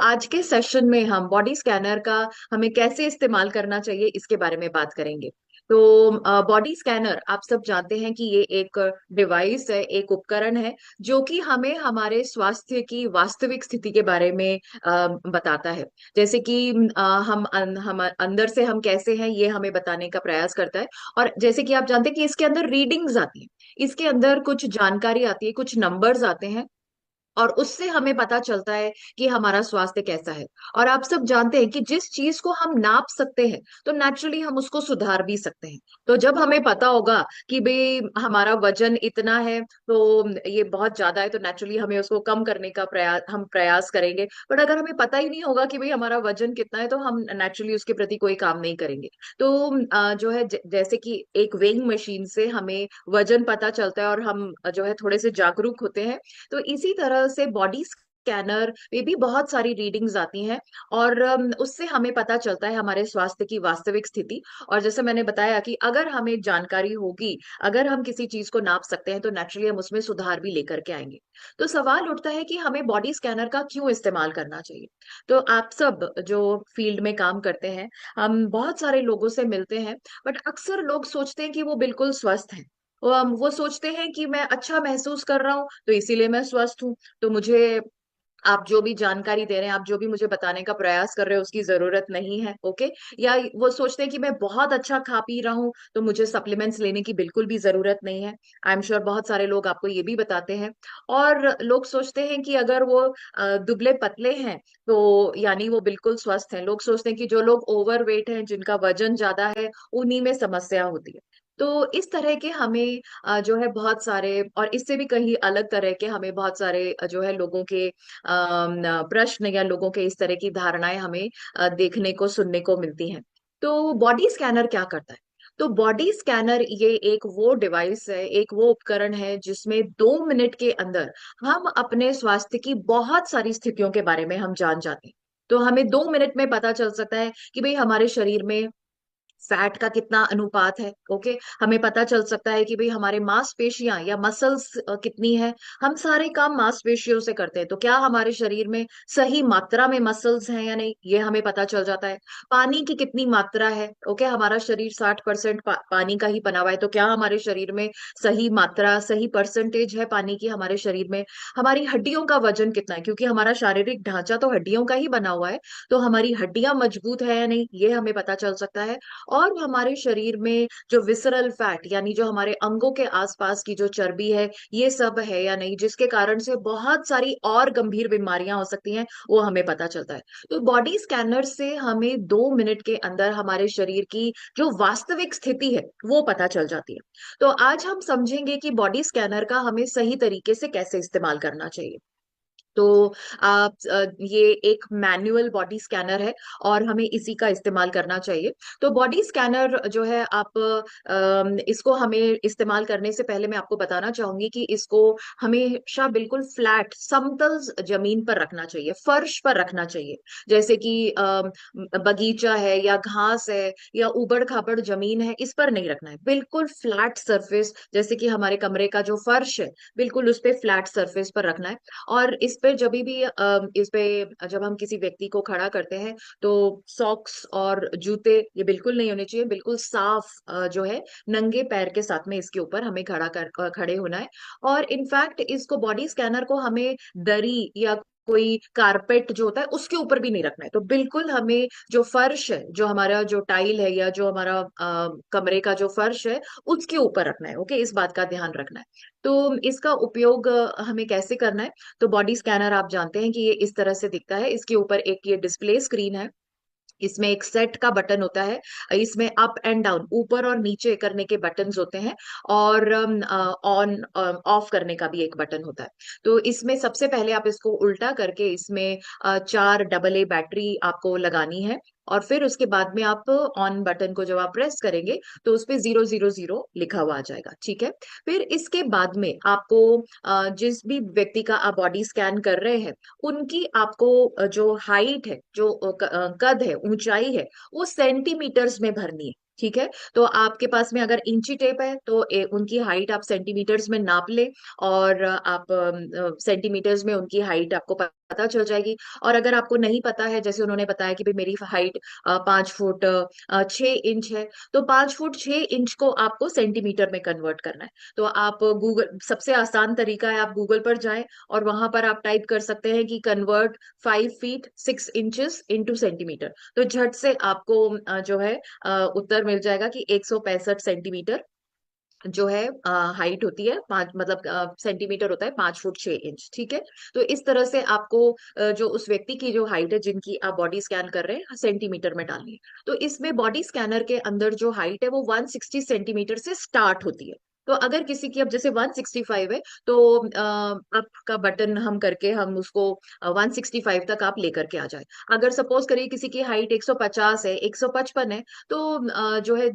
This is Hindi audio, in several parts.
आज के सेशन में हम बॉडी स्कैनर का हमें कैसे इस्तेमाल करना चाहिए इसके बारे में बात करेंगे। तो बॉडी स्कैनर आप सब जानते हैं कि ये एक डिवाइस है, एक उपकरण है जो कि हमें हमारे स्वास्थ्य की वास्तविक स्थिति के बारे में बताता है। जैसे कि हम अंदर से हम कैसे हैं ये हमें बताने का प्रयास करता है। और जैसे कि आप जानते हैं कि इसके अंदर रीडिंग्स आती है, इसके अंदर कुछ जानकारी आती है, कुछ नंबर्स आते हैं और उससे हमें पता चलता है कि हमारा स्वास्थ्य कैसा है। और आप सब जानते हैं कि जिस चीज को हम नाप सकते हैं तो नेचुरली हम उसको सुधार भी सकते हैं। तो जब हमें पता होगा कि भाई हमारा वजन इतना है तो ये बहुत ज्यादा है, तो नेचुरली हमें उसको कम करने का प्रयास करेंगे। बट अगर हमें पता ही नहीं होगा कि भाई हमारा वजन कितना है तो हम नेचुरली उसके प्रति कोई काम नहीं करेंगे। तो जो है जैसे कि एक वेइंग मशीन से हमें वजन पता चलता है और हम जो है थोड़े से जागरूक होते हैं। तो इसी तरह से बॉडी स्कैनर में भी बहुत सारी रीडिंग्स आती हैं और उससे हमें पता चलता है हमारे स्वास्थ्य की वास्तविक स्थिति। और जैसे मैंने बताया कि अगर हमें जानकारी होगी, अगर हम किसी चीज को नाप सकते हैं तो नेचुरली हम उसमें सुधार भी लेकर के आएंगे। तो सवाल उठता है कि हमें बॉडी स्कैनर का क्यों इस्तेमाल करना चाहिए। तो आप सब जो फील्ड में काम करते हैं, हम बहुत सारे लोगों से मिलते हैं, बट अक्सर लोग सोचते हैं कि वो बिल्कुल स्वस्थ हैं। वो सोचते हैं कि मैं अच्छा महसूस कर रहा हूँ तो इसीलिए मैं स्वस्थ हूँ। तो मुझे आप जो भी जानकारी दे रहे हैं, आप जो भी मुझे बताने का प्रयास कर रहे हैं उसकी जरूरत नहीं है। ओके। या वो सोचते हैं कि मैं बहुत अच्छा खा पी रहा हूँ तो मुझे सप्लीमेंट्स लेने की बिल्कुल भी जरूरत नहीं है। आई एम श्योर बहुत सारे लोग आपको ये भी बताते हैं। और लोग सोचते हैं कि अगर वो दुबले पतले हैं तो यानी वो बिल्कुल स्वस्थ हैं। लोग सोचते हैं कि जो लोग ओवर वेट हैं, जिनका वजन ज्यादा है, उन्हीं में समस्या होती है। तो इस तरह के हमें जो है बहुत सारे, और इससे भी कहीं अलग तरह के हमें बहुत सारे जो है लोगों के प्रश्न या लोगों के इस तरह की धारणाएं हमें देखने को सुनने को मिलती हैं। तो बॉडी स्कैनर क्या करता है। तो बॉडी स्कैनर ये एक वो डिवाइस है, एक वो उपकरण है जिसमें 2 मिनट के अंदर हम अपने स्वास्थ्य की बहुत सारी स्थितियों के बारे में हम जान जाते हैं। तो हमें 2 मिनट में पता चल सकता है कि भाई हमारे शरीर में फैट का कितना अनुपात है। ओके। हमें पता चल सकता है कि भाई हमारे मांसपेशियां या मसल्स कितनी है। हम सारे काम मांसपेशियों से करते हैं, तो क्या हमारे शरीर में सही मात्रा में मसल्स हैं या नहीं, ये हमें पता चल जाता है। पानी की कितनी मात्रा है। ओके। हमारा शरीर 60% पानी का ही बना हुआ है, तो क्या हमारे शरीर में सही मात्रा, सही परसेंटेज है पानी की हमारे शरीर में। हमारी हड्डियों का वजन कितना है, क्योंकि हमारा शारीरिक ढांचा तो हड्डियों का ही बना हुआ है। तो हमारी हड्डियां मजबूत है या नहीं, ये हमें पता चल सकता है। और हमारे शरीर में जो विसरल फैट यानी जो हमारे अंगों के आसपास की जो चर्बी है, ये सब है या नहीं, जिसके कारण से बहुत सारी और गंभीर बीमारियां हो सकती हैं, वो हमें पता चलता है। तो बॉडी स्कैनर से हमें 2 मिनट के अंदर हमारे शरीर की जो वास्तविक स्थिति है वो पता चल जाती है। तो आज हम समझेंगे कि बॉडी स्कैनर का हमें सही तरीके से कैसे इस्तेमाल करना चाहिए। तो आप ये एक मैनुअल बॉडी स्कैनर है और हमें इसी का इस्तेमाल करना चाहिए। तो बॉडी स्कैनर जो है आप इसको हमें इस्तेमाल करने से पहले मैं आपको बताना चाहूंगी कि इसको हमेशा बिल्कुल फ्लैट समतल जमीन पर रखना चाहिए, फर्श पर रखना चाहिए। जैसे कि बगीचा है या घास है या उबड़ खाबड़ जमीन है, इस पर नहीं रखना है। बिल्कुल फ्लैट सरफेस, जैसे कि हमारे कमरे का जो फर्श है, बिल्कुल उस पे फ्लैट सरफेस पर रखना है। और इस पे जब भी इस पे जब हम किसी व्यक्ति को खड़ा करते हैं तो सॉक्स और जूते ये बिल्कुल नहीं होने चाहिए। बिल्कुल साफ जो है नंगे पैर के साथ में इसके ऊपर हमें खड़े होना है। और इनफैक्ट इसको बॉडी स्कैनर को हमें दरी या कोई कारपेट जो होता है उसके ऊपर भी नहीं रखना है। तो बिल्कुल हमें जो फर्श है, जो हमारा जो टाइल है या जो हमारा कमरे का जो फर्श है, उसके ऊपर रखना है। ओके। इस बात का ध्यान रखना है। तो इसका उपयोग हमें कैसे करना है। तो बॉडी स्कैनर आप जानते हैं कि ये इस तरह से दिखता है। इसके ऊपर एक ये डिस्प्ले स्क्रीन है, इसमें एक सेट का बटन होता है, इसमें अप एंड डाउन, ऊपर और नीचे करने के बटन्स होते हैं, और ऑन ऑफ करने का भी एक बटन होता है। तो इसमें सबसे पहले आप इसको उल्टा करके इसमें 4 AA बैटरी आपको लगानी है। और फिर उसके बाद में आप ऑन बटन को जब आप प्रेस करेंगे तो उस पे 000 लिखा हुआ आ जाएगा। ठीक है। फिर इसके बाद में आपको जिस भी व्यक्ति का आप बॉडी स्कैन कर रहे हैं, उनकी आपको जो हाइट है, जो कद है, ऊंचाई है, वो सेंटीमीटर्स में भरनी है। ठीक है। तो आपके पास में अगर इंची टेप है तो उनकी हाइट आप सेंटीमीटर्स में नाप ले। और आप सेंटीमीटर्स में उनकी हाइट आपको पता चल जाएगी। और अगर आपको नहीं पता है, जैसे उन्होंने बताया कि भाई मेरी हाइट 5 फुट 6 इंच है, तो 5 फुट 6 इंच को आपको सेंटीमीटर में कन्वर्ट करना है। तो आप गूगल, सबसे आसान तरीका है आप गूगल पर जाएं और वहां पर आप टाइप कर सकते हैं कि convert 5 feet 6 inches into centimetre. तो झट से आपको जो है उत्तर मिल जाएगा कि 165 सेंटीमीटर जो है हाइट होती है, पांच मतलब सेंटीमीटर होता है 5 फुट 6 इंच। ठीक है। तो इस तरह से आपको जो उस व्यक्ति की जो हाइट है जिनकी आप बॉडी स्कैन कर रहे हैं सेंटीमीटर में डालनी है। तो इसमें बॉडी स्कैनर के अंदर जो हाइट है वो 160 सेंटीमीटर से स्टार्ट होती है। तो अगर किसी की अब जैसे 165 है, तो आपका बटन हम करके हम उसको 165 तक आप लेकर के आ जाए। अगर सपोज करिए किसी की हाइट 150 है, 155 है, तो जो है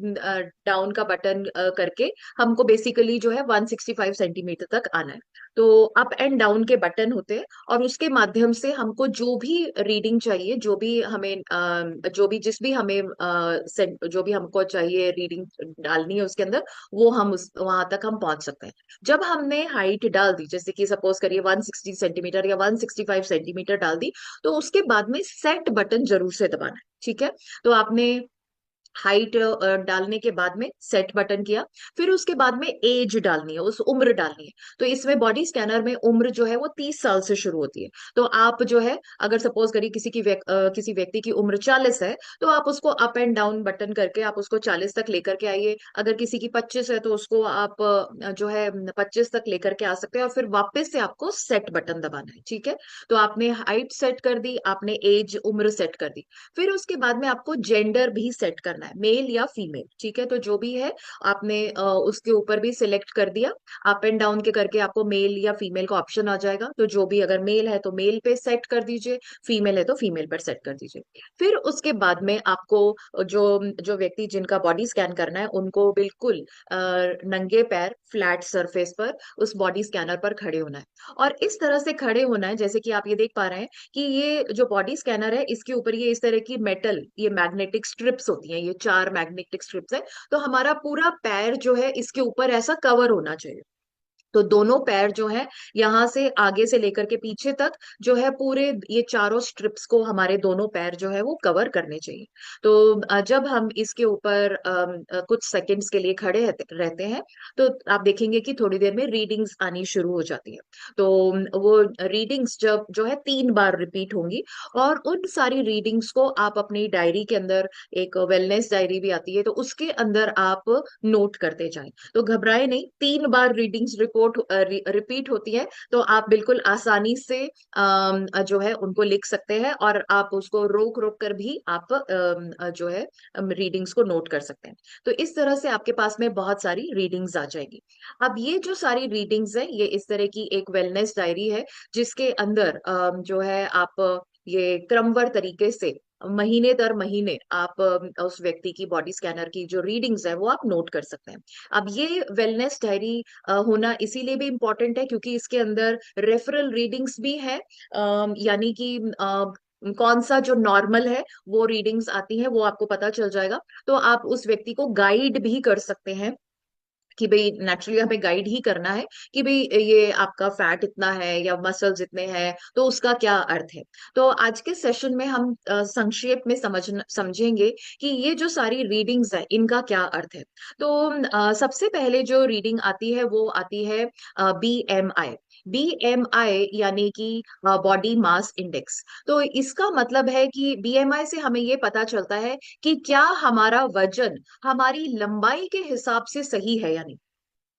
डाउन का बटन करके हमको बेसिकली जो है 165 सेंटीमीटर तक आना है। तो अप एंड डाउन के बटन होते हैं, और उसके माध्यम से हमको जो भी रीडिंग चाहिए, जो भी हमें जो भी जिस भी हमें जो भी हमको चाहिए रीडिंग डालनी है उसके अंदर, वो हम उस वहां तक हम पहुंच सकते हैं। जब हमने हाइट डाल दी, जैसे कि सपोज करिए 160 सेंटीमीटर या 165 सेंटीमीटर डाल दी, तो उसके बाद में सेट बटन जरूर से दबाना है। ठीक है। तो आपने हाइट डालने के बाद में सेट बटन किया, फिर उसके बाद में एज डालनी है, उस उम्र डालनी है। तो इसमें बॉडी स्कैनर में उम्र जो है वो 30 साल से शुरू होती है। तो आप जो है, अगर सपोज करिए किसी व्यक्ति की उम्र 40 है, तो आप उसको अप एंड डाउन बटन करके आप उसको 40 तक लेकर के आइए। अगर किसी की 25 है, तो उसको आप जो है 25 तक लेकर के आ सकते हैं, और फिर वापस से आपको सेट बटन दबाना है। ठीक है। तो आपने हाइट सेट कर दी, आपने एज उम्र सेट कर दी, फिर उसके बाद में आपको जेंडर भी सेट करना है, मेल या फीमेल। ठीक है। तो जो भी है आपने उसके ऊपर भी सिलेक्ट कर दिया। अप एंड डाउन के करके आपको मेल या फीमेल का ऑप्शन आ जाएगा। तो जो भी, अगर मेल है तो मेल पे सेट कर दीजिए, फीमेल है तो फीमेल पर सेट कर दीजिए। फिर उसके बाद में आपको जो जो व्यक्ति जिनका बॉडी स्कैन करना है उनको बिल्कुल नंगे पैर फ्लैट सरफेस पर उस बॉडी स्कैनर पर खड़े होना है। और इस तरह से खड़े होना है, जैसे कि आप ये देख पा रहे हैं कि ये जो बॉडी स्कैनर है इसके ऊपर ये इस तरह की मेटल, ये मैग्नेटिक स्ट्रिप्स होती हैं, ये 4 मैग्नेटिक स्ट्रिप्स है। तो हमारा पूरा पैर जो है इसके ऊपर ऐसा कवर होना चाहिए। तो दोनों पैर जो है, यहाँ से आगे से लेकर के पीछे तक जो है, पूरे ये चारों स्ट्रिप्स को हमारे दोनों पैर जो है वो कवर करने चाहिए। तो जब हम इसके ऊपर कुछ सेकंड्स के लिए खड़े रहते हैं, तो आप देखेंगे कि थोड़ी देर में रीडिंग्स आनी शुरू हो जाती है। तो वो रीडिंग्स जब जो है 3 बार रिपीट होंगी, और उन सारी रीडिंग्स को आप अपनी डायरी के अंदर, एक वेलनेस डायरी भी आती है, तो उसके अंदर आप नोट करते जाएं। तो घबराए नहीं, 3 बार रीडिंग्स रिपीट होती है, तो आप बिल्कुल आसानी से जो है उनको लिख सकते हैं, और आप उसको रोक रोक कर भी आप जो है रीडिंग्स को नोट कर सकते हैं। तो इस तरह से आपके पास में बहुत सारी रीडिंग्स आ जाएगी। अब ये जो सारी रीडिंग्स है, ये इस तरह की एक वेलनेस डायरी है, जिसके अंदर जो है आप ये क्रमवार तरीके से महीने दर महीने आप उस व्यक्ति की बॉडी स्कैनर की जो रीडिंग्स है वो आप नोट कर सकते हैं। अब ये वेलनेस डायरी होना इसीलिए भी इम्पोर्टेंट है क्योंकि इसके अंदर रेफरल रीडिंग्स भी है, यानी कि कौन सा जो नॉर्मल है वो रीडिंग्स आती हैं वो आपको पता चल जाएगा। तो आप उस व्यक्ति को गाइड भी कर सकते हैं कि भाई नेचुरली हमें गाइड ही करना है कि भाई ये आपका फैट इतना है या मसल्स इतने हैं, तो उसका क्या अर्थ है। तो आज के सेशन में हम संक्षेप में समझेंगे कि ये जो सारी रीडिंग्स है इनका क्या अर्थ है। तो सबसे पहले जो रीडिंग आती है वो आती है BMI। BMI यानी कि बॉडी मास इंडेक्स। तो इसका मतलब है कि BMI से हमें ये पता चलता है कि क्या हमारा वजन हमारी लंबाई के हिसाब से सही है या नहीं।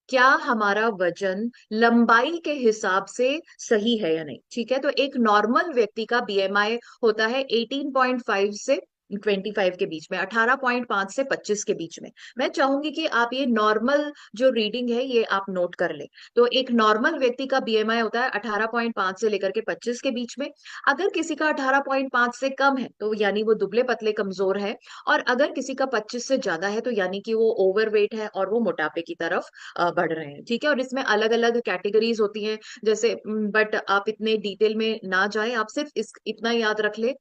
क्या हमारा वजन लंबाई के हिसाब से सही है या नहीं। ठीक है। तो एक नॉर्मल व्यक्ति का BMI होता है 18.5 से 25 के बीच में, 18.5 से 25 के बीच में। मैं चाहूंगी कि आप ये नॉर्मल जो रीडिंग है ये आप नोट कर ले। तो एक नॉर्मल व्यक्ति का BMI होता है 18.5 से लेकर के 25 के बीच में। अगर किसी का 18.5 से कम है तो यानी वो दुबले पतले कमजोर है, और अगर किसी का 25 से ज्यादा है तो यानी कि वो ओवरवेट है और वो मोटापे की तरफ बढ़ रहे हैं। ठीक है। और इसमें अलग अलग कैटेगरीज होती हैं, जैसे बट आप इतने डिटेल में ना जाए, आप सिर्फ इतना याद रख ले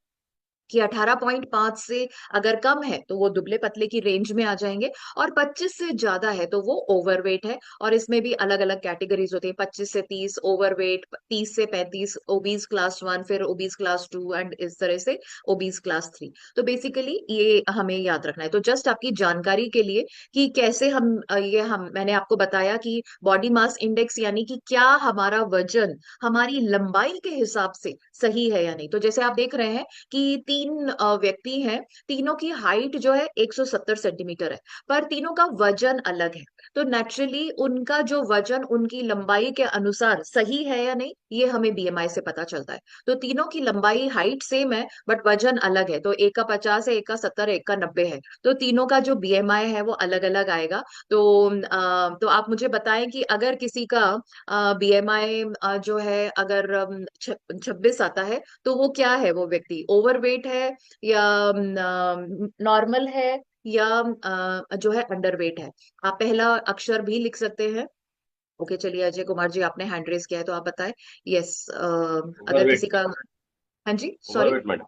कि 18.5 से अगर कम है तो वो दुबले पतले की रेंज में आ जाएंगे, और 25 से ज्यादा है तो वो ओवरवेट है। और इसमें भी अलग अलग कैटेगरीज होती है, 25 से 30 ओवरवेट, 30 से 35 ओबीज क्लास 1, फिर ओबीज क्लास 2, एंड इस तरह से ओबीज क्लास 3। तो बेसिकली ये हमें याद रखना है। तो जस्ट आपकी जानकारी के लिए कि कैसे हम ये हम मैंने आपको बताया कि बॉडी मास इंडेक्स यानी कि क्या हमारा वजन हमारी लंबाई के हिसाब से सही है या नहीं। तो जैसे आप देख रहे हैं कि तीन व्यक्ति हैं, तीनों की हाइट जो है 170 सेंटीमीटर है, पर तीनों का वजन अलग है। तो नेचुरली उनका जो वजन उनकी लंबाई के अनुसार सही है या नहीं, ये हमें बीएमआई से पता चलता है। तो तीनों की लंबाई हाइट सेम है बट वजन अलग है, तो एक का 50 है, एक का 70 है, एक का 90 है, तो तीनों का जो बीएमआई है वो अलग अलग आएगा। तो तो आप मुझे बताएं कि अगर किसी का बीएमआई जो है अगर 26 आता है, तो वो क्या है, वो व्यक्ति ओवरवेट है या नॉर्मल है या जो है अंडरवेट है। आप पहला अक्षर भी लिख सकते हैं। ओके, चलिए अजय कुमार जी, आपने हैंड रेस किया है तो आप बताएं। यस, अगर किसी ओवरवेट। का, हाँ जी sorry, overweight madam.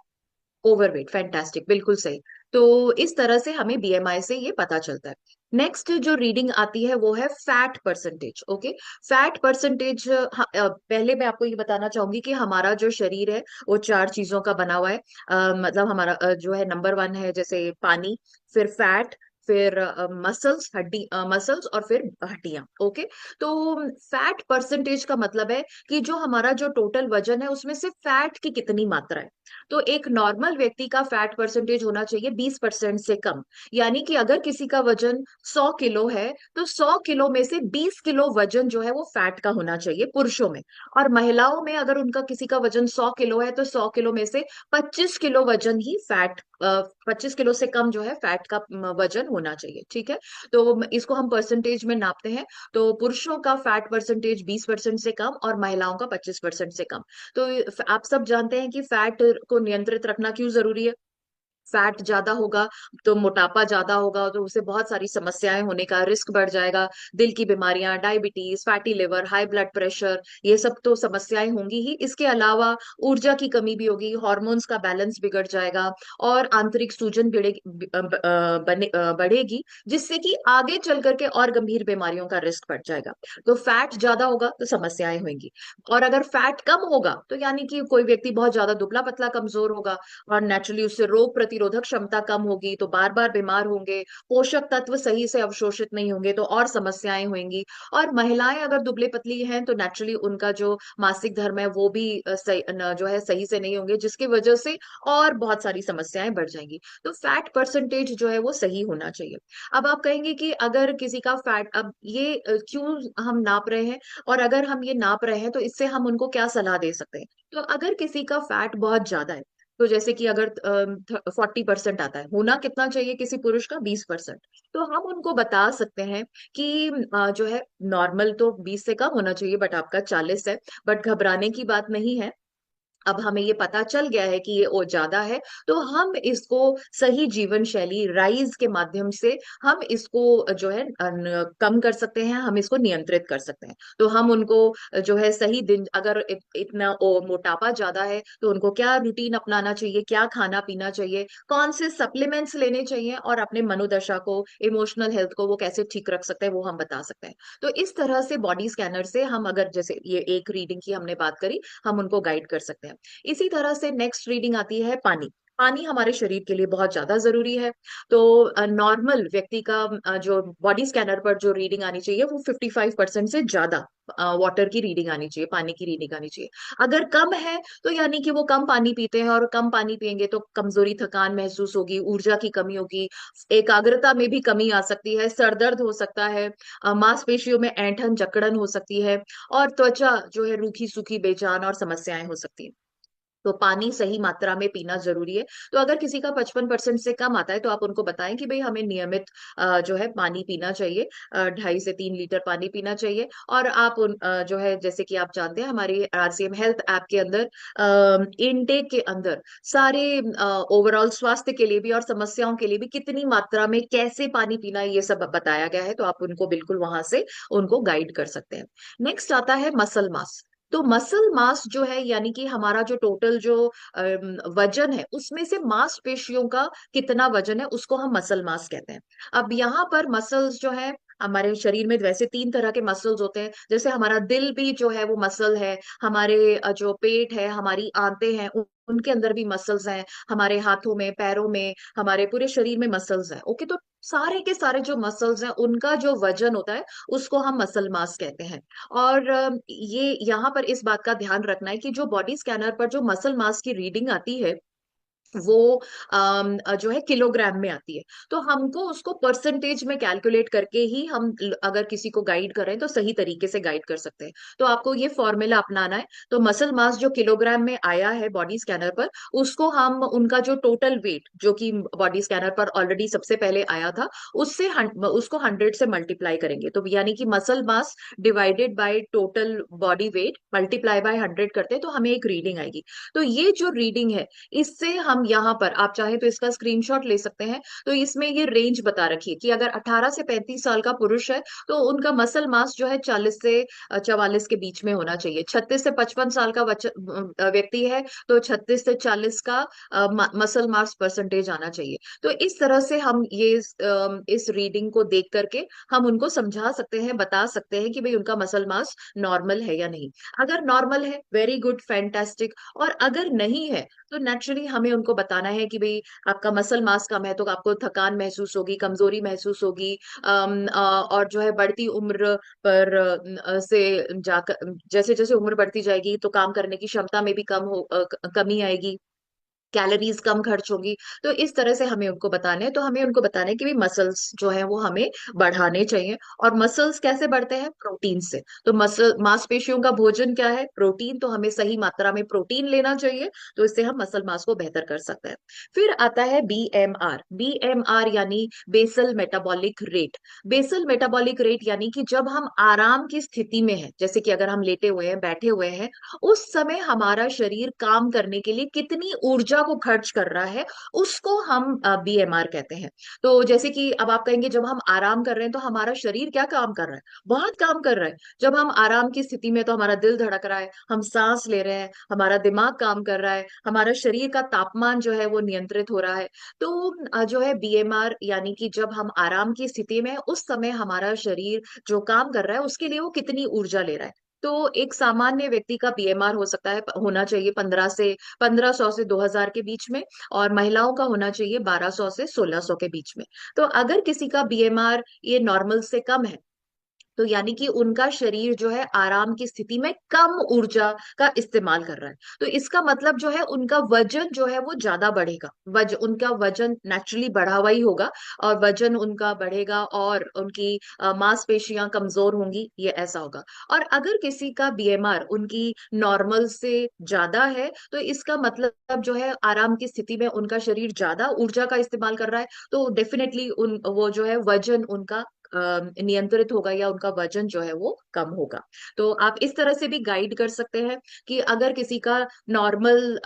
Overweight, fantastic, बिल्कुल सही। तो इस तरह से हमें बीएमआई से ये पता चलता है। नेक्स्ट जो रीडिंग आती है वो है fat percentage. Okay, fat percentage, पहले मैं आपको ये बताना चाहूंगी कि हमारा जो शरीर है वो चार चीजों का बना हुआ है। मतलब हमारा जो है नंबर वन है जैसे पानी, फिर फैट, फिर मसल्स, हड्डी, मसल्स, और फिर हड्डियां। ओके, तो फैट परसेंटेज का मतलब है कि जो हमारा जो टोटल वजन है उसमें से फैट की कितनी मात्रा है। तो एक नॉर्मल व्यक्ति का फैट परसेंटेज होना चाहिए 20% से कम। यानी कि अगर किसी का वजन 100 किलो है तो 100 किलो में से 20 किलो वजन जो है वो फैट का होना चाहिए पुरुषों में। और महिलाओं में अगर उनका किसी का वजन 100 किलो है तो 100 किलो में से 25 किलो वजन ही फैट, 25 किलो से कम जो है फैट का वजन होना चाहिए। ठीक है, तो इसको हम परसेंटेज में नापते हैं। तो पुरुषों का फैट परसेंटेज 20% से कम और महिलाओं का 25% से कम। तो आप सब जानते हैं कि फैट को नियंत्रित रखना क्यों जरूरी है। फैट ज्यादा होगा तो मोटापा ज्यादा होगा, तो उससे बहुत सारी समस्याएं होने का रिस्क बढ़ जाएगा। दिल की बीमारियां, diabetes, fatty liver, high blood pressure, ये सब तो समस्याएं होंगी ही। इसके अलावा ऊर्जा की कमी भी होगी, हॉर्मोन्स का बैलेंस बिगड़ जाएगा, और आंतरिक सूजन बढ़ेगी, जिससे कि आगे चल करके और गंभीर बीमारियों का रिस्क बढ़ जाएगा। तो फैट ज्यादा होगा तो समस्याएं होंगी। और अगर फैट कम होगा तो यानी कि कोई व्यक्ति बहुत ज्यादा दुबला पतला कमजोर होगा, और नेचुरली उससे रोग प्रतिरोधक क्षमता कम होगी, तो बार बार बीमार होंगे, पोषक तत्व सही से अवशोषित नहीं होंगे तो और समस्याएं होंगी। और महिलाएं अगर दुबले पतली हैं तो नेचुरली उनका जो मासिक धर्म है वो भी जो है सही से नहीं होंगे, जिसकी वजह से और बहुत सारी समस्याएं बढ़ जाएंगी। तो फैट परसेंटेज जो है वो सही होना चाहिए। अब आप कहेंगे कि अगर किसी का फैट, अब ये क्यों हम नाप रहे हैं, और अगर हम ये नाप रहे हैं तो इससे हम उनको क्या सलाह दे सकते हैं। तो अगर किसी का फैट बहुत ज्यादा है, तो जैसे कि अगर 40% आता है, होना कितना चाहिए किसी पुरुष का 20%, तो हम उनको बता सकते हैं कि जो है नॉर्मल तो 20 से कम होना चाहिए बट आपका 40 है, बट घबराने की बात नहीं है। अब हमें ये पता चल गया है कि ये ओ ज्यादा है, तो हम इसको सही जीवन शैली राइज के माध्यम से हम इसको जो है कम कर सकते हैं, हम इसको नियंत्रित कर सकते हैं। तो हम उनको जो है सही दिन, अगर इतना मोटापा ज्यादा है तो उनको क्या रूटीन अपनाना चाहिए, क्या खाना पीना चाहिए, कौन से सप्लीमेंट्स लेने चाहिए, और अपने मनोदशा को, इमोशनल हेल्थ को वो कैसे ठीक रख सकते हैं, वो हम बता सकते हैं। तो इस तरह से बॉडी स्कैनर से हम, अगर जैसे ये एक रीडिंग की हमने बात करी, हम उनको गाइड कर सकते हैं। इसी तरह से नेक्स्ट रीडिंग आती है पानी। पानी हमारे शरीर के लिए बहुत ज्यादा जरूरी है। तो नॉर्मल व्यक्ति का जो बॉडी स्कैनर पर जो रीडिंग आनी चाहिए वो 55% से ज्यादा वाटर की रीडिंग आनी चाहिए, पानी की रीडिंग आनी चाहिए। अगर कम है तो यानी कि वो कम पानी पीते हैं, और कम पानी पियेंगे तो कमजोरी, थकान महसूस होगी, ऊर्जा की कमी होगी, एकाग्रता में भी कमी आ सकती है, सर दर्द हो सकता है, मांसपेशियों में ऐंठन जकड़न हो सकती है, और त्वचा जो है रूखी सूखी बेजान और समस्याएं हो सकती हैं। तो पानी सही मात्रा में पीना जरूरी है। तो अगर किसी का 55% से कम आता है तो आप उनको बताएं कि भाई हमें नियमित जो है पानी पीना चाहिए, 2.5 से 3 लीटर पानी पीना चाहिए। और आप जो है जैसे कि आप जानते हैं हमारी आरसीएम हेल्थ ऐप के अंदर इनटेक के अंदर सारे ओवरऑल स्वास्थ्य के लिए भी और समस्याओं के लिए भी कितनी मात्रा में कैसे पानी पीना है ये सब बताया गया है, तो आप उनको बिल्कुल वहां से उनको गाइड कर सकते हैं। नेक्स्ट आता है मसल मास। तो मसल मास जो है यानी कि हमारा जो टोटल जो वजन है उसमें से मांसपेशियों का कितना वजन है उसको हम मसल मास कहते हैं। अब यहाँ पर मसल्स जो है, हमारे शरीर में वैसे तीन तरह के मसल्स होते हैं। जैसे हमारा दिल भी जो है वो मसल है, हमारे जो पेट है, हमारी आंतें हैं, उनके अंदर भी मसल्स हैं, हमारे हाथों में, पैरों में, हमारे पूरे शरीर में मसल्स हैं। ओके, तो सारे के सारे जो मसल्स हैं उनका जो वजन होता है उसको हम मसल मास कहते हैं। और ये यहाँ पर इस बात का ध्यान रखना है कि जो बॉडी स्कैनर पर जो मसल मास की रीडिंग आती है वो जो है किलोग्राम में आती है। तो हमको उसको परसेंटेज में कैलकुलेट करके ही हम अगर किसी को गाइड कर रहे हैं तो सही तरीके से गाइड कर सकते हैं। तो आपको ये फॉर्मूला अपनाना है। तो मसल मास जो किलोग्राम में आया है बॉडी स्कैनर पर, उसको हम उनका जो टोटल वेट जो कि बॉडी स्कैनर पर ऑलरेडी सबसे पहले आया था, उससे उसको 100 से मल्टीप्लाई करेंगे। तो यानी कि muscle mass divided by total body weight multiply by 100 करते हैं तो हमें एक रीडिंग आएगी। तो ये जो रीडिंग है, इससे हम यहाँ पर, आप चाहे तो इसका स्क्रीनशॉट ले सकते हैं। तो इसमें ये रेंज बता रखी है कि अगर 18 से 35 साल का पुरुष है तो उनका मसल मास जो है 40 से 44 के बीच में होना चाहिए। 36 से 55 साल का व्यक्ति है तो 36 से 40 का मसल मास परसेंटेज आना चाहिए। तो इस तरह से हम ये इस रीडिंग को देख करके हम उनको समझा सकते हैं, बता सकते हैं कि भाई उनका मसल मास नॉर्मल है या नहीं। अगर नॉर्मल है, वेरी गुड, फैंटास्टिक। और अगर नहीं है तो नेचुरली हमें उनको बताना है कि भाई आपका मसल मास कम है तो आपको थकान महसूस होगी, कमजोरी महसूस होगी, और जो है बढ़ती उम्र पर से जाकर जैसे जैसे उम्र बढ़ती जाएगी तो काम करने की क्षमता में भी कमी आएगी, कैलोरीज कम खर्च होगी। तो इस तरह से हमें उनको बताना है। तो हमें उनको बताना है कि भी मसल्स जो है वो हमें बढ़ाने चाहिए। और मसल्स कैसे बढ़ते हैं? प्रोटीन से। तो मसल मांसपेशियों का भोजन क्या है? प्रोटीन। तो हमें सही मात्रा में प्रोटीन लेना चाहिए, तो इससे हम मसल मास को बेहतर कर सकते हैं। फिर आता है बीएमआर। बीएमआर यानी basal metabolic rate. Basal metabolic rate यानी कि जब हम आराम की स्थिति में हैं, जैसे कि अगर हम लेटे हुए हैं, बैठे हुए हैं, उस समय हमारा शरीर काम करने के लिए कितनी ऊर्जा को खर्च कर रहा है, उसको हम बीएमआर कहते हैं। तो जैसे कि अब आप कहेंगे जब हम आराम कर रहे हैं तो हमारा शरीर क्या काम कर रहा है? बहुत काम कर रहा है। जब हम आराम की स्थिति में तो हमारा दिल धड़क रहा है, हम सांस ले रहे हैं, हमारा दिमाग काम कर रहा है, हमारा शरीर का तापमान जो है वो नियंत्रित हो रहा है। तो जो है बीएमआर यानी कि जब हम आराम की स्थिति में हैं, उस समय हमारा शरीर जो काम कर रहा है उसके लिए वो कितनी ऊर्जा ले रहा है। तो एक सामान्य व्यक्ति का बीएमआर हो सकता है, होना चाहिए 1500 से 2000 के बीच में। और महिलाओं का होना चाहिए 1200 से 1600 के बीच में। तो अगर किसी का बीएमआर ये नॉर्मल से कम है तो यानी कि उनका शरीर जो है आराम की स्थिति में कम ऊर्जा का इस्तेमाल कर रहा है। तो इसका मतलब जो है उनका वजन जो है वो ज्यादा बढ़ेगा। उनका वजन नेचुरली बढ़ा हुआ ही होगा, और वजन उनका बढ़ेगा और उनकी मांसपेशियां कमजोर होंगी, ये ऐसा होगा। और अगर किसी का बीएमआर उनकी नॉर्मल से ज्यादा है तो इसका मतलब जो है आराम की स्थिति में उनका शरीर ज्यादा ऊर्जा का इस्तेमाल कर रहा है। तो डेफिनेटली उन वो जो है वजन उनका नियंत्रित होगा या उनका वजन जो है वो कम होगा। तो आप इस तरह से भी गाइड कर सकते हैं कि अगर किसी का नॉर्मल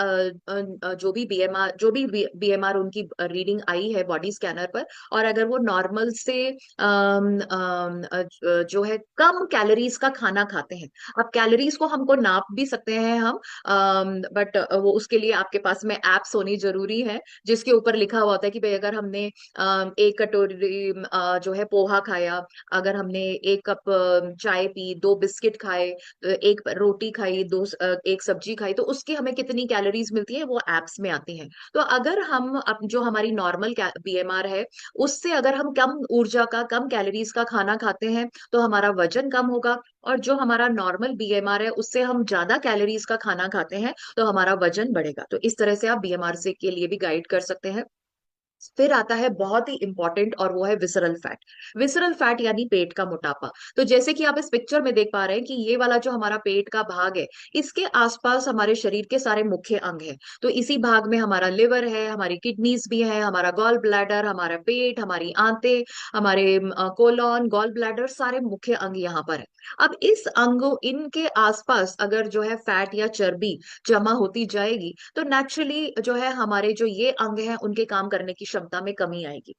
जो भी बीएमआर उनकी रीडिंग आई है बॉडी स्कैनर पर, और अगर वो नॉर्मल से जो है कम कैलोरीज का खाना खाते हैं। अब कैलोरीज को हमको नाप भी सकते हैं हम, बट वो उसके लिए आपके पास में एप्स होनी जरूरी है जिसके ऊपर लिखा हुआ होता है कि भाई अगर हमने एक कटोरी जो है पोहा खाया, अगर हमने एक कप चाय पी, दो बिस्किट खाए, एक रोटी खाई, एक सब्जी खाई, तो उसकी हमें कितनी कैलोरीज मिलती है वो एप्स में आती हैं। तो अगर हम जो हमारी नॉर्मल बीएमआर है उससे अगर हम कम ऊर्जा का, कम कैलोरीज का खाना खाते हैं तो हमारा वजन कम होगा। और जो हमारा नॉर्मल बीएमआर है उससे हम ज्यादा कैलोरीज का खाना खाते हैं तो हमारा वजन बढ़ेगा। तो इस तरह से आप बीएमआर से के लिए भी गाइड कर सकते हैं। फिर आता है बहुत ही इंपॉर्टेंट, और वो है विसरल फैट। विसरल फैट यानी पेट का मोटापा। तो जैसे कि आप इस पिक्चर में देख पा रहे हैं कि ये वाला जो हमारा पेट का भाग है, इसके आसपास हमारे शरीर के सारे मुख्य अंग हैं। तो इसी भाग में हमारा लिवर है, हमारी किडनीज भी है, हमारा गॉल ब्लैडर, हमारा पेट, हमारी आंतें, हमारे कोलॉन, गॉल ब्लैडर, सारे मुख्य अंग यहाँ पर है। अब इस अंगों इनके आसपास अगर जो है फैट या चर्बी जमा होती जाएगी तो नेचुरली जो है हमारे जो ये अंग हैं उनके काम करने की क्षमता में कमी आएगी,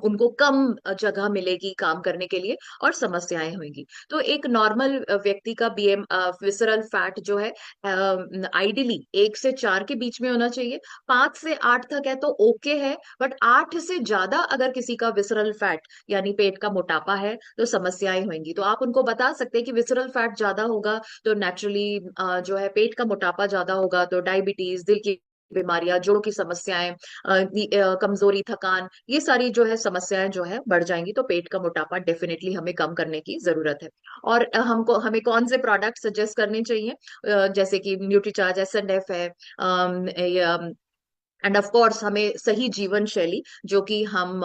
उनको कम जगह मिलेगी काम करने के लिए और समस्याएं होंगी। तो एक नॉर्मल व्यक्ति का बीएम विसरल फैट जो है आइडियली 1 से 4 के बीच में होना चाहिए। 5 से 8 तक है तो ओके है, बट 8 से ज्यादा अगर किसी का विसरल फैट यानी पेट का मोटापा है तो समस्याएं होंगी। तो आप उनको बता सकते हैं कि विसरल फैट ज्यादा होगा तो नेचुरली जो है पेट का मोटापा ज्यादा होगा, तो डायबिटीज, दिल की बीमारियां, जोड़ों की समस्याएं, कमजोरी, थकान, ये सारी जो है समस्याएं जो है बढ़ जाएंगी। तो पेट का मोटापा डेफिनेटली हमें कम करने की जरूरत है। और हमें कौन से प्रोडक्ट सजेस्ट करने चाहिए, जैसे कि न्यूट्रीचार्ज, एसएनएफ है, एंड ऑफ कोर्स हमें सही जीवन शैली जो कि हम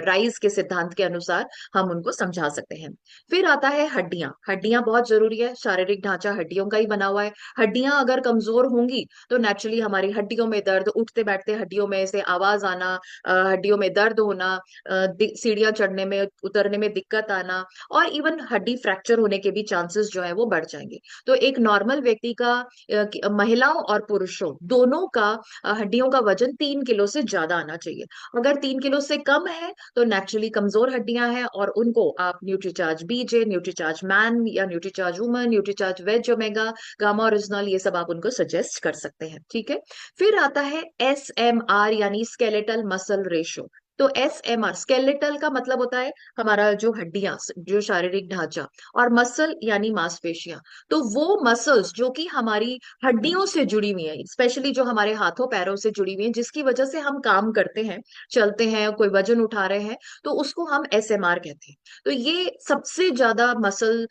राइज के सिद्धांत के अनुसार हम उनको समझा सकते हैं। फिर आता है हड्डियां। हड्डियां बहुत जरूरी है, शारीरिक ढांचा हड्डियों का ही बना हुआ है। हड्डियां अगर कमजोर होंगी तो नेचुरली हमारी हड्डियों में दर्द, उठते बैठते हड्डियों में से आवाज आना, हड्डियों में दर्द होना, सीढ़ियां चढ़ने में उतरने में दिक्कत आना, और इवन हड्डी फ्रैक्चर होने के भी चांसेस जो है वो बढ़ जाएंगे। तो एक नॉर्मल व्यक्ति का महिलाओं और पुरुषों दोनों का हड्डियों का वजन 3 किलो से ज्यादा आना चाहिए। अगर 3 किलो से कम है तो नेचुरली कमजोर हड्डियां हैं, और उनको आप न्यूट्रीचार्ज बीजे, न्यूट्रीचार्ज मैन या Nutricharge woman, Nutricharge veg omega, gamma original, ये सब आप उनको सजेस्ट कर सकते हैं। ठीक है। फिर आता है SMR यानी स्केलेटल मसल रेशो। तो SMR स्केलेटल का मतलब होता है हमारा जो हड्डियां, जो शारीरिक ढांचा, और मसल यानी मांसपेशियां। तो वो मसल्स जो कि हमारी हड्डियों से जुड़ी हुई है, स्पेशली जो हमारे हाथों पैरों से जुड़ी हुई है, जिसकी वजह से हम काम करते हैं, चलते हैं, कोई वजन उठा रहे हैं, तो उसको हम SMR कहते हैं। तो ये सबसे ज्यादा मसल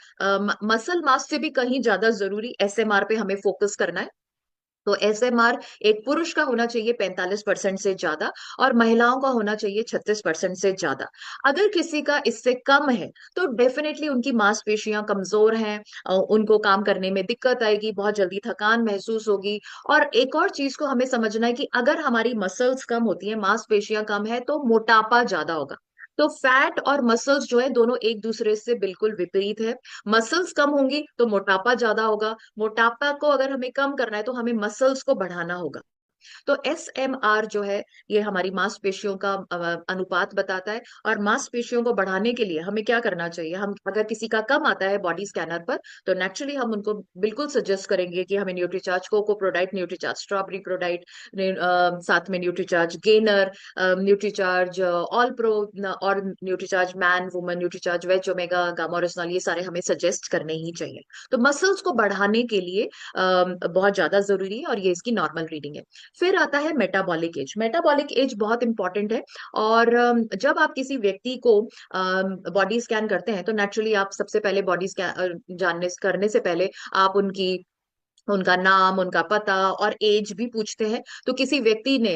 मास से भी कहीं ज्यादा जरूरी SMR पे हमें फोकस करना है। तो SMR एक पुरुष का होना चाहिए 45% से ज्यादा, और महिलाओं का होना चाहिए 36% से ज्यादा। अगर किसी का इससे कम है तो डेफिनेटली उनकी मांसपेशियां कमजोर हैं, उनको काम करने में दिक्कत आएगी, बहुत जल्दी थकान महसूस होगी। और एक और चीज को हमें समझना है कि अगर हमारी मसल्स कम होती है, मांसपेशियां कम है, तो मोटापा ज्यादा होगा। तो फैट और मसल्स जो है दोनों एक दूसरे से बिल्कुल विपरीत है। मसल्स कम होंगी तो मोटापा ज्यादा होगा, मोटापा को अगर हमें कम करना है तो हमें मसल्स को बढ़ाना होगा। तो SMR जो है ये हमारी मांसपेशियों का अनुपात बताता है। और मांसपेशियों को बढ़ाने के लिए हमें क्या करना चाहिए, हम अगर किसी का कम आता है बॉडी स्कैनर पर तो नेचुरली हम उनको बिल्कुल सजेस्ट करेंगे कि हमें Nutricharge cocoa Prodiet, Nutricharge strawberry Prodiet, साथ में Nutricharge gainer, Nutricharge all pro, और Nutricharge man woman, Nutricharge veg omega, gamma original, ये सारे हमें सजेस्ट करने ही चाहिए। तो मसल्स को बढ़ाने के लिए बहुत ज्यादा जरूरी है, और ये इसकी नॉर्मल रीडिंग है। फिर आता है मेटाबॉलिक एज। मेटाबॉलिक एज बहुत इंपॉर्टेंट है। और जब आप किसी व्यक्ति को बॉडी स्कैन करते हैं तो नेचुरली आप सबसे पहले बॉडी स्कैन जानने करने से पहले आप उनका नाम, उनका पता और एज भी पूछते हैं। तो किसी व्यक्ति ने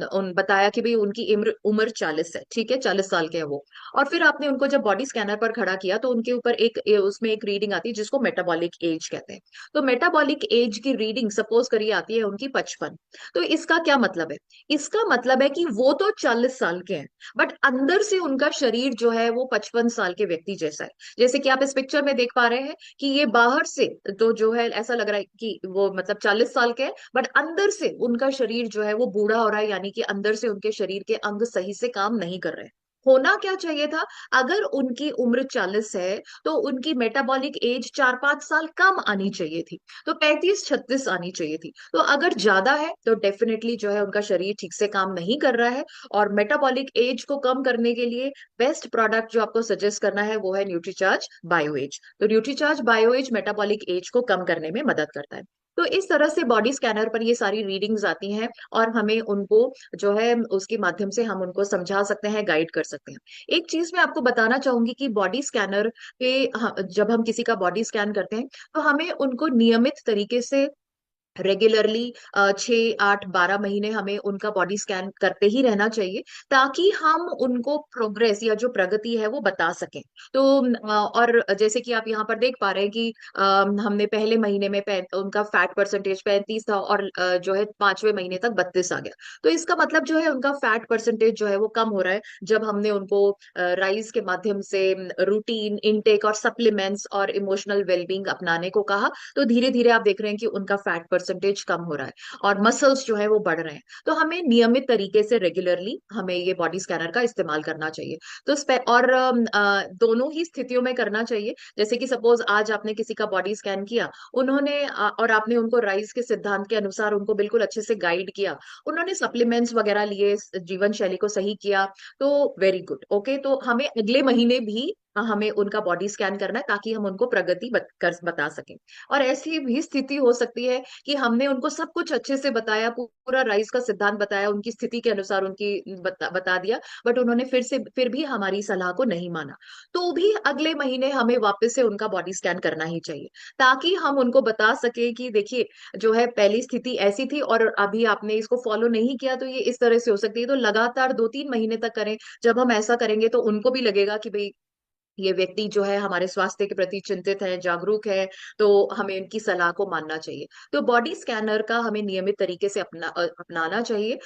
उन बताया कि भाई उनकी उम्र उम्र 40 है, ठीक है, 40 साल के हैं वो। और फिर आपने उनको जब बॉडी स्कैनर पर खड़ा किया तो उनके ऊपर उसमें एक रीडिंग आती है जिसको मेटाबॉलिक एज कहते हैं। तो मेटाबॉलिक एज की रीडिंग सपोज करिए आती है उनकी 55। तो इसका क्या मतलब है? इसका मतलब है कि वो तो 40 साल के हैं, बट अंदर से उनका शरीर जो है वो 55 साल के व्यक्ति जैसा है। जैसे कि आप इस पिक्चर में देख पा रहे हैं कि ये बाहर से तो जो है ऐसा लग रहा है कि वो मतलब 40 साल के हैं, बट अंदर से उनका शरीर जो है वो बूढ़ा हो रहा है, यानी कि अंदर से उनके शरीर के अंग सही से काम नहीं कर रहे हैं। होना क्या चाहिए था, अगर उनकी उम्र 40 है तो उनकी मेटाबॉलिक एज 4-5 साल कम आनी चाहिए थी, तो 35-36 आनी चाहिए थी। तो अगर ज्यादा है तो डेफिनेटली जो है उनका शरीर ठीक से काम नहीं कर रहा है। और मेटाबॉलिक एज को कम करने के लिए बेस्ट प्रोडक्ट जो आपको सजेस्ट करना है वो है न्यूट्रीचार्ज बायोएज। तो न्यूट्रीचार्ज बायोएज मेटाबॉलिक एज को कम करने में मदद करता है। तो इस तरह से बॉडी स्कैनर पर ये सारी रीडिंग्स आती हैं, और हमें उनको जो है उसके माध्यम से हम उनको समझा सकते हैं, गाइड कर सकते हैं। एक चीज मैं आपको बताना चाहूंगी कि बॉडी स्कैनर पे जब हम किसी का बॉडी स्कैन करते हैं तो हमें उनको नियमित तरीके से रेगुलरली 6, 8, 12 महीने हमें उनका बॉडी स्कैन करते ही रहना चाहिए, ताकि हम उनको प्रोग्रेस या जो प्रगति है वो बता सकें। तो और जैसे कि आप यहाँ पर देख पा रहे हैं कि हमने पहले महीने में उनका फैट परसेंटेज 35 था, और जो है 5वें महीने तक 32 आ गया। तो इसका मतलब जो है उनका फैट परसेंटेज जो है वो कम हो रहा है। जब हमने उनको राइस के माध्यम से रूटीन इनटेक और सप्लीमेंट्स और इमोशनल वेलबींग अपनाने को कहा, तो धीरे धीरे आप देख रहे हैं कि उनका फैट परसेंटेज कम हो रहा है और मसल्स जो है वो बढ़ रहे हैं, तो हमें नियमित तरीके से रेगुलरली हमें ये बॉडी स्कैनर का इस्तेमाल करना चाहिए। तो और दोनों ही स्थितियों में करना चाहिए। जैसे कि सपोज आज आपने किसी का बॉडी स्कैन किया, उन्होंने और आपने उनको राइज के सिद्धांत के अनुसार उनको बिल्कुल अच्छे से गाइड किया, उन्होंने सप्लीमेंट्स वगैरह लिए, जीवन शैली को सही किया, तो वेरी गुड, ओके। तो हमें अगले महीने भी हमें उनका बॉडी स्कैन करना है ताकि हम उनको प्रगति बता सकें। और ऐसी भी स्थिति हो सकती है कि हमने उनको सब कुछ अच्छे से बताया, पूरा राइज का सिद्धांत बताया, उनकी स्थिति के अनुसार उनकी बता दिया, बट उन्होंने फिर भी हमारी सलाह को नहीं माना, तो भी अगले महीने हमें वापस से उनका बॉडी स्कैन करना ही चाहिए, ताकि हम उनको बता सके कि देखिए, जो है पहली स्थिति ऐसी थी और अभी आपने इसको फॉलो नहीं किया तो ये इस तरह से हो सकती है। तो लगातार 2-3 महीने तक करें। जब हम ऐसा करेंगे तो उनको भी लगेगा कि भाई ये व्यक्ति जो है हमारे स्वास्थ्य के प्रति चिंतित है, जागरूक है, तो हमें इनकी सलाह को मानना चाहिए। तो बॉडी स्कैनर का हमें नियमित तरीके से अपनाना चाहिए।